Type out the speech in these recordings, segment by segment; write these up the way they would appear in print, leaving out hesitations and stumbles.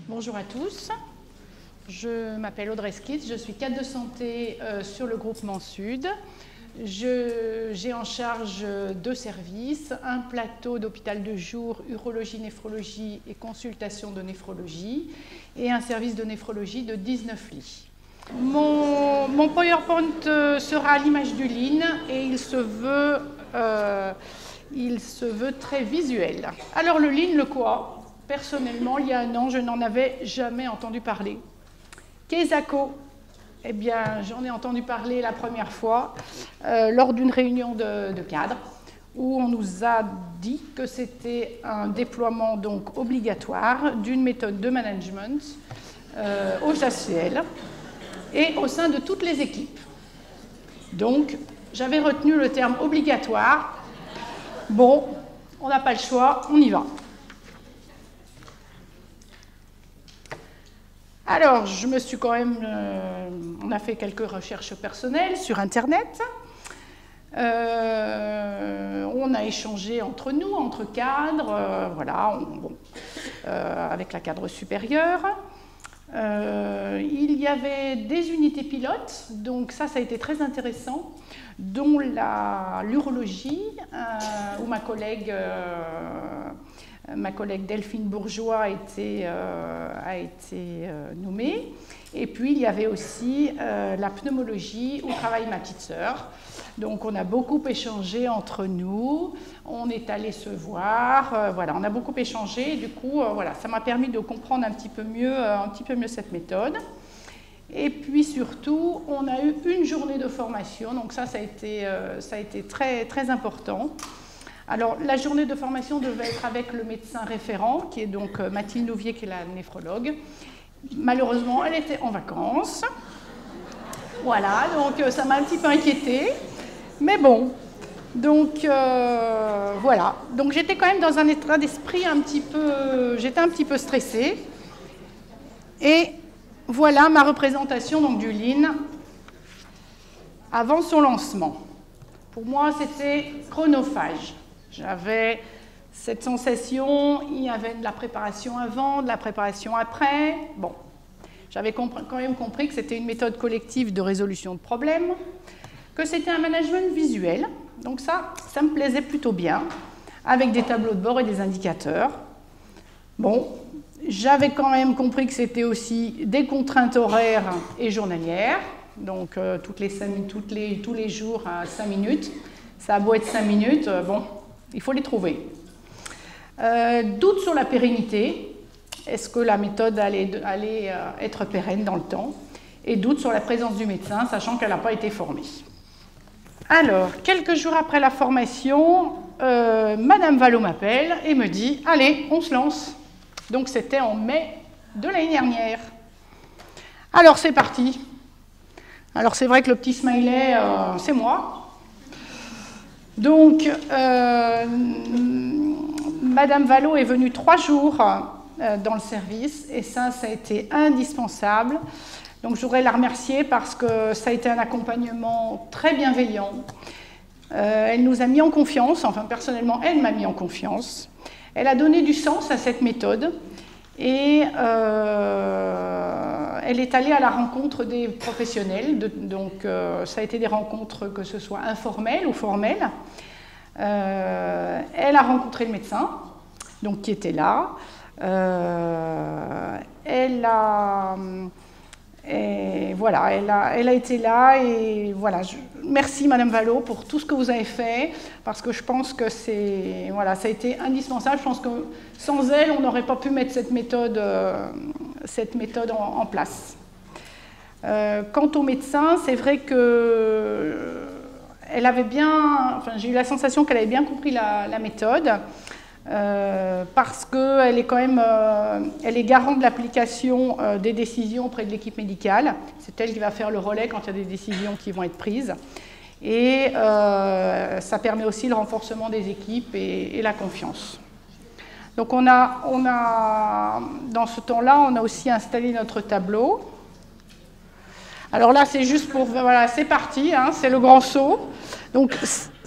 Bonjour à tous, je m'appelle Audrey Skitz, je suis cadre de santé sur le groupement Sud. J'ai en charge deux services, un plateau d'hôpital de jour, urologie, néphrologie et consultation de néphrologie, et un service de néphrologie de 19 lits. Mon PowerPoint sera à l'image du Lean et il se veut très visuel. Alors le Lean, le quoi? Personnellement, il y a un an, je n'en avais jamais entendu parler. Kesako, eh bien, j'en ai entendu parler la première fois lors d'une réunion de cadres où on nous a dit que c'était un déploiement donc obligatoire d'une méthode de management au HCL et au sein de toutes les équipes. Donc, j'avais retenu le terme obligatoire. Bon, on n'a pas le choix, on y va. Alors, je me suis quand même... on a fait quelques recherches personnelles sur Internet. On a échangé entre nous, entre cadres, voilà, avec la cadre supérieure. Il y avait des unités pilotes, donc ça a été très intéressant, dont l'urologie, où ma collègue Delphine Bourgeois a été nommée. Et puis, il y avait aussi la pneumologie où travaille ma petite sœur. Donc, on a beaucoup échangé entre nous. On est allé se voir. Voilà, on a beaucoup échangé. Et du coup, voilà, ça m'a permis de comprendre un petit peu mieux cette méthode. Et puis, surtout, on a eu une journée de formation. Donc, ça a été très, très important. Alors, la journée de formation devait être avec le médecin référent, qui est donc Mathilde Nouvier, qui est la néphrologue. Malheureusement, elle était en vacances. Voilà, donc ça m'a un petit peu inquiétée. Mais bon, donc voilà. Donc j'étais quand même dans un état d'esprit j'étais un petit peu stressée. Et voilà ma représentation donc, du Lean avant son lancement. Pour moi, c'était chronophage. J'avais cette sensation, il y avait de la préparation avant, de la préparation après. Bon, j'avais quand même compris que c'était une méthode collective de résolution de problèmes, que c'était un management visuel. Donc ça me plaisait plutôt bien, avec des tableaux de bord et des indicateurs. Bon, j'avais quand même compris que c'était aussi des contraintes horaires et journalières. Donc tous les jours à 5 minutes. Ça a beau être 5 minutes, bon, il faut les trouver. Doute sur la pérennité. Est-ce que la méthode allait être pérenne dans le temps? Et doute sur la présence du médecin, sachant qu'elle n'a pas été formée. Alors, quelques jours après la formation, Madame Vallot m'appelle et me dit « Allez, on se lance ». Donc c'était en mai de l'année dernière. Alors c'est parti. Alors c'est vrai que le petit smiley, c'est moi. Donc, Madame Vallot est venue 3 jours dans le service et ça a été indispensable. Donc, je voudrais la remercier parce que ça a été un accompagnement très bienveillant. Elle nous a mis en confiance, enfin personnellement, elle m'a mis en confiance. Elle a donné du sens à cette méthode et elle est allée à la rencontre des professionnels. Donc, ça a été des rencontres que ce soit informelles ou formelles. Elle a rencontré le médecin, donc qui était là. Elle a été là et voilà. Merci Madame Vallot pour tout ce que vous avez fait parce que je pense que ça a été indispensable. Je pense que sans elle, on n'aurait pas pu mettre cette méthode en place. Quant au médecin, c'est vrai que j'ai eu la sensation qu'elle avait bien compris la méthode. Parce qu'elle est quand même elle est garante de l'application des décisions auprès de l'équipe médicale. C'est elle qui va faire le relais quand il y a des décisions qui vont être prises. Et ça permet aussi le renforcement des équipes et la confiance. Donc on a dans ce temps-là, on a aussi installé notre tableau. Alors là, c'est juste pour... Voilà, c'est parti, hein, c'est le grand saut. Donc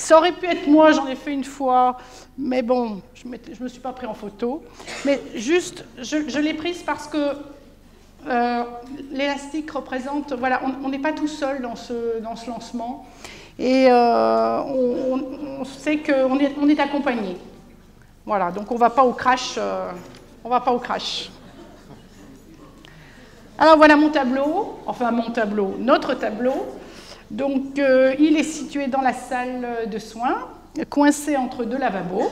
Ça aurait pu être moi, j'en ai fait une fois, mais bon, je ne me suis pas pris en photo. Mais juste, je l'ai prise parce que l'élastique représente... Voilà, on n'est pas tout seul dans ce lancement. Et on sait qu'on est accompagné. Voilà, donc on ne va pas au crash. Alors voilà mon tableau, enfin mon tableau, notre tableau. Donc il est situé dans la salle de soins, coincé entre deux lavabos.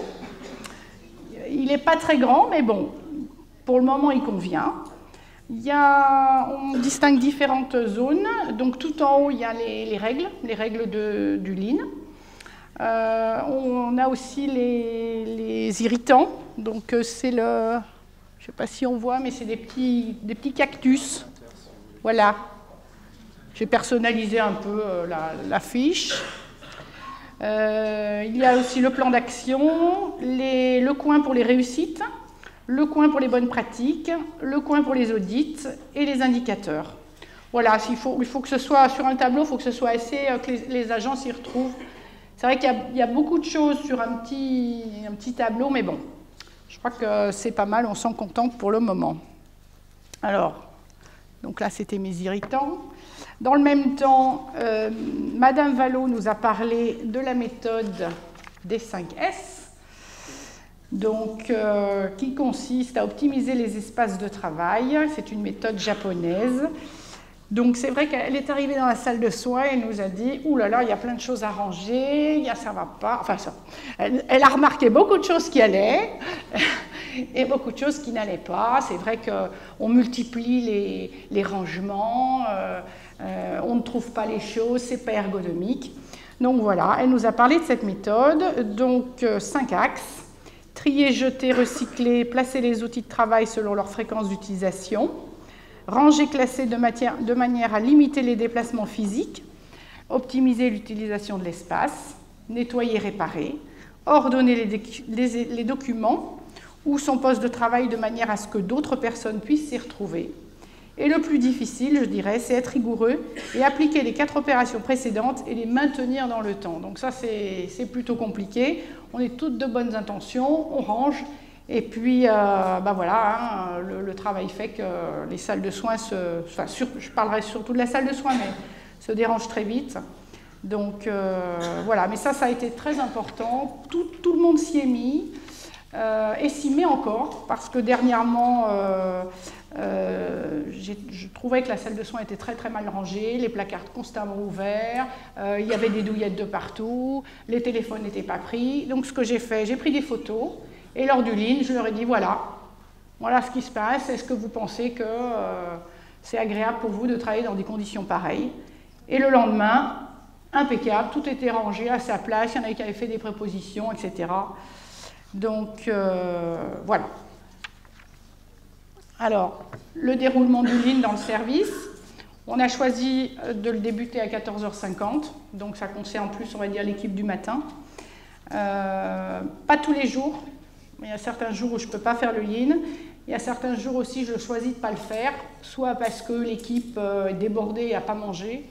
Il n'est pas très grand, mais bon, pour le moment il convient. On distingue différentes zones. Donc tout en haut, il y a les règles du Lean. On a aussi les irritants. Donc c'est le... Je ne sais pas si on voit, mais c'est des petits cactus. Voilà. J'ai personnalisé un peu la fiche. Il y a aussi le plan d'action, le coin pour les réussites, le coin pour les bonnes pratiques, le coin pour les audits et les indicateurs. Voilà, il faut que ce soit sur un tableau, il faut que ce soit assez, que les agents s'y retrouvent. C'est vrai qu'il y a beaucoup de choses sur un petit tableau, mais bon, je crois que c'est pas mal, on s'en contente pour le moment. Alors, donc là, c'était mes irritants. Dans le même temps, Madame Vallot nous a parlé de la méthode des 5S. Donc, qui consiste à optimiser les espaces de travail. C'est une méthode japonaise. Donc, c'est vrai qu'elle est arrivée dans la salle de soins et nous a dit « Ouh là là, il y a plein de choses à ranger, ça ne va pas. » Enfin, ça. Elle a remarqué beaucoup de choses qui allaient et beaucoup de choses qui n'allaient pas. C'est vrai qu'on multiplie les rangements, on ne trouve pas les choses, ce n'est pas ergonomique. Donc, voilà, elle nous a parlé de cette méthode. Donc, 5 axes. Trier, jeter, recycler, placer les outils de travail selon leur fréquence d'utilisation, ranger, classer de manière à limiter les déplacements physiques, optimiser l'utilisation de l'espace, nettoyer, réparer, ordonner les documents ou son poste de travail de manière à ce que d'autres personnes puissent s'y retrouver. Et le plus difficile, je dirais, c'est être rigoureux et appliquer les 4 opérations précédentes et les maintenir dans le temps. Donc ça, c'est plutôt compliqué. On est toutes de bonnes intentions, on range, et puis voilà, hein, le travail fait que les salles de soins, je parlerai surtout de la salle de soins, mais se dérangent très vite. Donc voilà, mais ça a été très important. Tout le monde s'y est mis et s'y met encore, parce que dernièrement, je trouvais que la salle de soins était très très mal rangée, les placards constamment ouverts, il y avait des douillettes de partout, les téléphones n'étaient pas pris. Donc ce que j'ai fait, j'ai pris des photos et lors du Lean, je leur ai dit voilà ce qui se passe, est-ce que vous pensez que c'est agréable pour vous de travailler dans des conditions pareilles? Et le lendemain, impeccable, tout était rangé à sa place, il y en avait qui avaient fait des prépositions, etc. Donc voilà. Alors, le déroulement du Lean dans le service, on a choisi de le débuter à 14h50, donc ça concerne plus, on va dire, l'équipe du matin. Pas tous les jours, il y a certains jours où je ne peux pas faire le Lean, il y a certains jours aussi je choisis de ne pas le faire, soit parce que l'équipe est débordée et n'a pas mangé,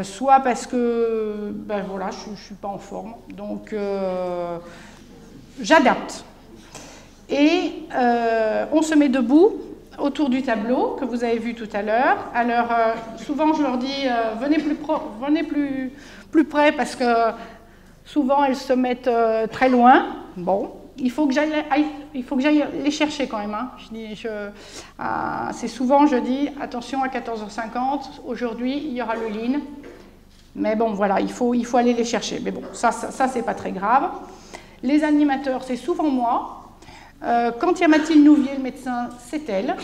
soit parce que voilà, je ne suis pas en forme, donc j'adapte. Et on se met debout autour du tableau que vous avez vu tout à l'heure. Alors, souvent, je leur dis venez plus près parce que souvent, elles se mettent très loin. Bon, il faut que j'aille les chercher quand même. Hein. C'est souvent, je dis attention à 14h50, aujourd'hui, il y aura le Lean. Mais bon, voilà, il faut aller les chercher. Mais bon, ça c'est pas très grave. Les animateurs, c'est souvent moi. Quand il y a Mathilde Nouvier, le médecin, c'est elle.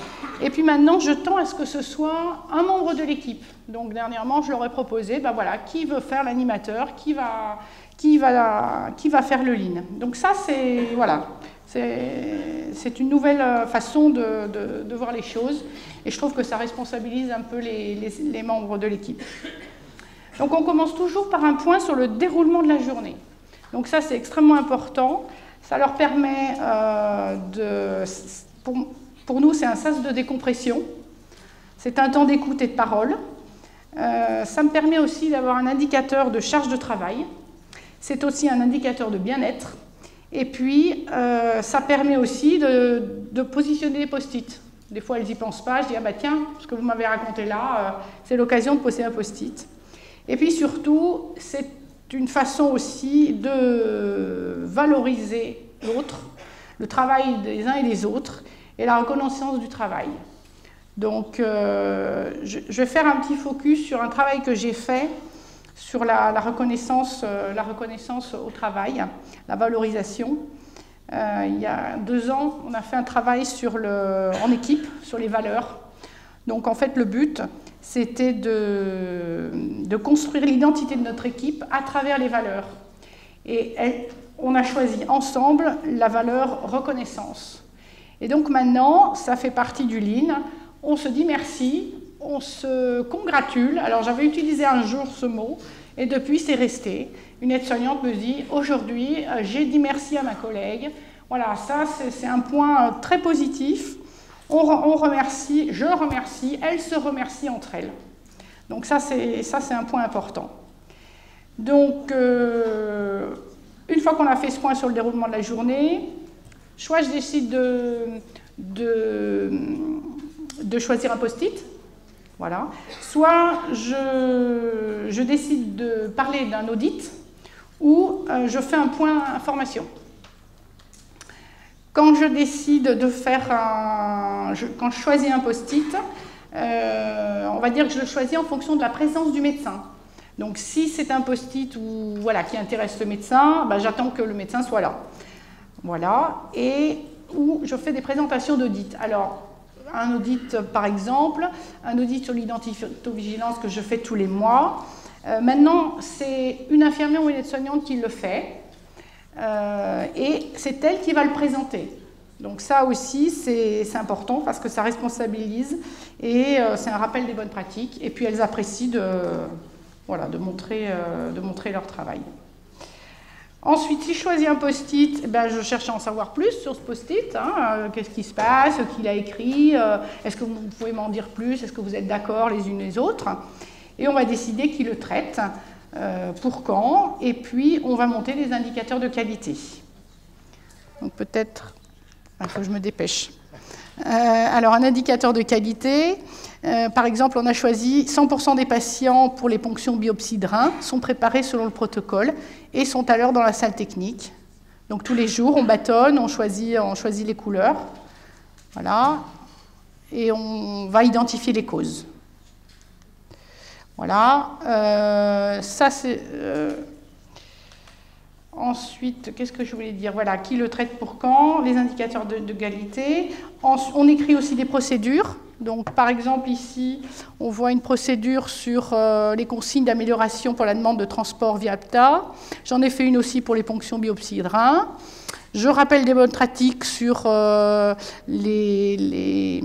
Et puis maintenant, je tends à ce que ce soit un membre de l'équipe. Donc dernièrement, je leur ai proposé, voilà, qui veut faire l'animateur, qui va faire le Lean. Donc ça, c'est une nouvelle façon de voir les choses. Et je trouve que ça responsabilise un peu les membres de l'équipe. Donc on commence toujours par un point sur le déroulement de la journée. Donc ça, c'est extrêmement important. Ça leur permet pour nous, c'est un sas de décompression. C'est un temps d'écoute et de parole. Ça me permet aussi d'avoir un indicateur de charge de travail. C'est aussi un indicateur de bien-être. Et puis, ça permet aussi de positionner les post-it. Des fois, elles n'y pensent pas. Je dis, ah bah tiens, ce que vous m'avez raconté là, c'est l'occasion de poser un post-it. Et puis surtout, c'est une façon aussi de valoriser l'autre, le travail des uns et des autres, et la reconnaissance du travail. Donc, je vais faire un petit focus sur un travail que j'ai fait sur la reconnaissance au travail, la valorisation. Il y a 2 ans, on a fait un travail en équipe sur les valeurs. Donc, en fait, le but, c'était de construire l'identité de notre équipe à travers les valeurs. Et on a choisi ensemble la valeur reconnaissance. Et donc maintenant, ça fait partie du Lean. On se dit merci, on se congratule. Alors j'avais utilisé un jour ce mot, et depuis c'est resté. Une aide-soignante me dit, aujourd'hui, j'ai dit merci à ma collègue. Voilà, ça c'est un point très positif. On remercie, je remercie, elles se remercient entre elles. Donc ça c'est un point important. Donc, une fois qu'on a fait ce point sur le déroulement de la journée, soit je décide de choisir un post-it, voilà. Soit je décide de parler d'un audit, ou je fais un point information. Quand je décide de faire quand je choisis un post-it, on va dire que je le choisis en fonction de la présence du médecin. Donc si c'est un post-it qui intéresse le médecin, ben, j'attends que le médecin soit là. Voilà. Et où je fais des présentations d'audit. Alors, un audit par exemple, un audit sur l'identito-vigilance que je fais tous les mois. Maintenant, c'est une infirmière ou une aide-soignante qui le fait. Et c'est elle qui va le présenter. Donc ça aussi, c'est important parce que ça responsabilise et c'est un rappel des bonnes pratiques. Et puis elles apprécient de montrer leur travail. Ensuite, si je choisis un post-it, je cherche à en savoir plus sur ce post-it. Qu'est-ce qui se passe, qui l'a écrit, est-ce que vous pouvez m'en dire plus, est-ce que vous êtes d'accord les unes les autres? Et on va décider qui le traite, pour quand, et puis on va monter des indicateurs de qualité. Donc peut-être, il faut que je me dépêche. Alors un indicateur de qualité, par exemple, on a choisi 100% des patients pour les ponctions biopsie de rein sont préparés selon le protocole et sont à l'heure dans la salle technique. Donc tous les jours, on bâtonne, on choisit les couleurs, voilà, et on va identifier les causes. Voilà, ça c'est... Ensuite, qu'est-ce que je voulais dire? Voilà, qui le traite pour quand, les indicateurs de qualité. On écrit aussi des procédures. Donc, par exemple, ici, on voit une procédure sur les consignes d'amélioration pour la demande de transport via APTA. J'en ai fait une aussi pour les ponctions biopsie de rein. Je rappelle des bonnes pratiques sur les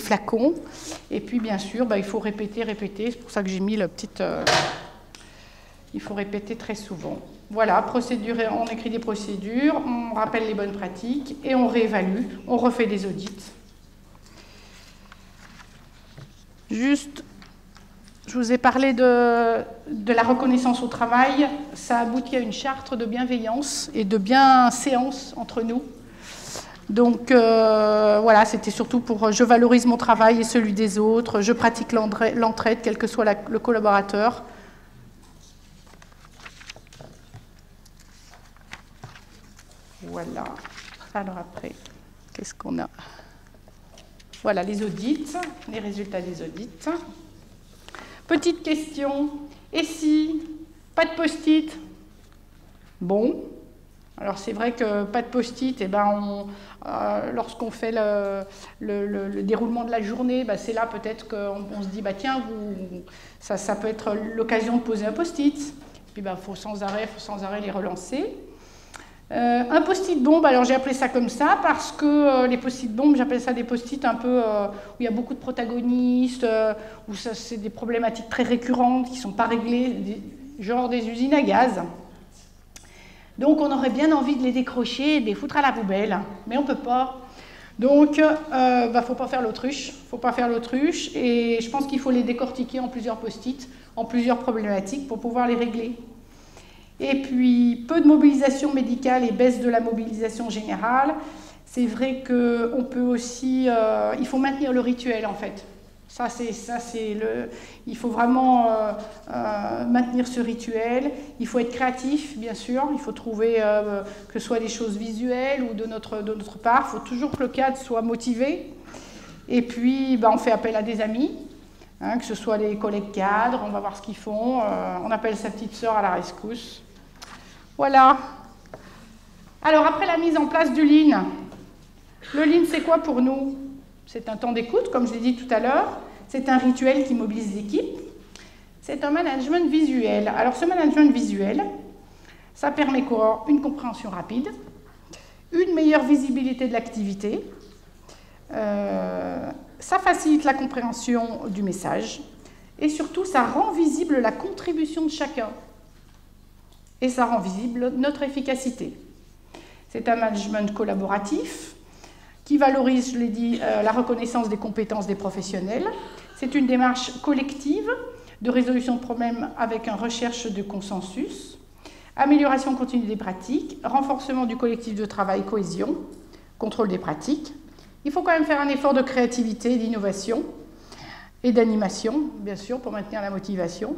flacons. Et puis, bien sûr, il faut répéter. C'est pour ça que j'ai mis la petite... il faut répéter très souvent. Voilà, on écrit des procédures, on rappelle les bonnes pratiques et on réévalue, on refait des audits. Juste, je vous ai parlé de la reconnaissance au travail. Ça aboutit à une charte de bienveillance et de bienséance entre nous. Donc voilà, c'était surtout pour je valorise mon travail et celui des autres, je pratique l'entraide, quel que soit le collaborateur. Voilà. Alors après, qu'est-ce qu'on a? Voilà, les audits, les résultats des audits. Petite question. Et si pas de post-it? Bon. Alors c'est vrai que pas de post-it, lorsqu'on fait le déroulement de la journée, c'est là peut-être qu'on se dit, tiens, ça peut être l'occasion de poser un post-it. Puis il faut sans arrêt les relancer. Un post-it bombe, alors j'ai appelé ça comme ça parce que les post-it bombes, j'appelle ça des post-it un peu où il y a beaucoup de protagonistes, où c'est des problématiques très récurrentes qui ne sont pas réglées, genre des usines à gaz. Donc on aurait bien envie de les décrocher et de les foutre à la poubelle, mais on ne peut pas. Donc il ne faut pas faire l'autruche, et je pense qu'il faut les décortiquer en plusieurs post-it, en plusieurs problématiques pour pouvoir les régler. Et puis, peu de mobilisation médicale et baisse de la mobilisation générale. C'est vrai qu'on peut aussi... il faut maintenir le rituel, en fait. Il faut vraiment maintenir ce rituel. Il faut être créatif, bien sûr. Il faut trouver que ce soit des choses visuelles ou de notre part. Il faut toujours que le cadre soit motivé. Et puis, on fait appel à des amis, que ce soit les collègues cadres. On va voir ce qu'ils font. On appelle sa petite sœur à la rescousse. Voilà. Alors, après la mise en place du Lean, le Lean, c'est quoi pour nous? C'est un temps d'écoute, comme je l'ai dit tout à l'heure. C'est un rituel qui mobilise l'équipe. C'est un management visuel. Alors, ce management visuel, ça permet quoi? Une compréhension rapide, une meilleure visibilité de l'activité, ça facilite la compréhension du message et surtout, ça rend visible la contribution de chacun. Et ça rend visible notre efficacité. C'est un management collaboratif qui valorise, je l'ai dit, la reconnaissance des compétences des professionnels. C'est une démarche collective de résolution de problèmes avec une recherche de consensus, amélioration continue des pratiques, renforcement du collectif de travail, cohésion, contrôle des pratiques. Il faut quand même faire un effort de créativité, d'innovation et d'animation, bien sûr, pour maintenir la motivation.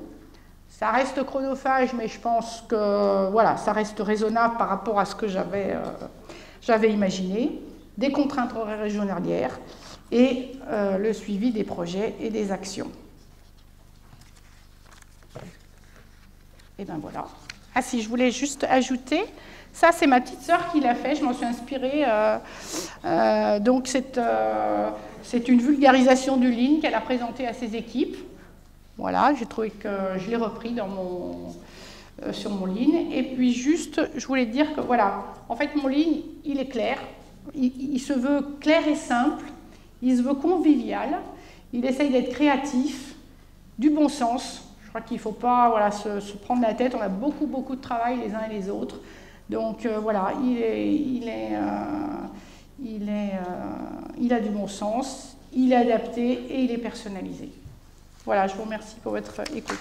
Ça reste chronophage, mais je pense que voilà, ça reste raisonnable par rapport à ce que j'avais imaginé. Des contraintes horaires et journalières et le suivi des projets et des actions. Et bien voilà. Ah si, je voulais juste ajouter, ça c'est ma petite sœur qui l'a fait, je m'en suis inspirée. Donc c'est une vulgarisation du Lean qu'elle a présentée à ses équipes. Voilà, j'ai trouvé que je l'ai repris sur mon Lean. Et puis juste, je voulais dire que voilà, en fait mon Lean, il est clair. Il se veut clair et simple, il se veut convivial, il essaye d'être créatif, du bon sens. Je crois qu'il ne faut pas se prendre la tête, on a beaucoup de travail les uns et les autres. Donc voilà, il a du bon sens, il est adapté et il est personnalisé. Voilà, je vous remercie pour votre écoute.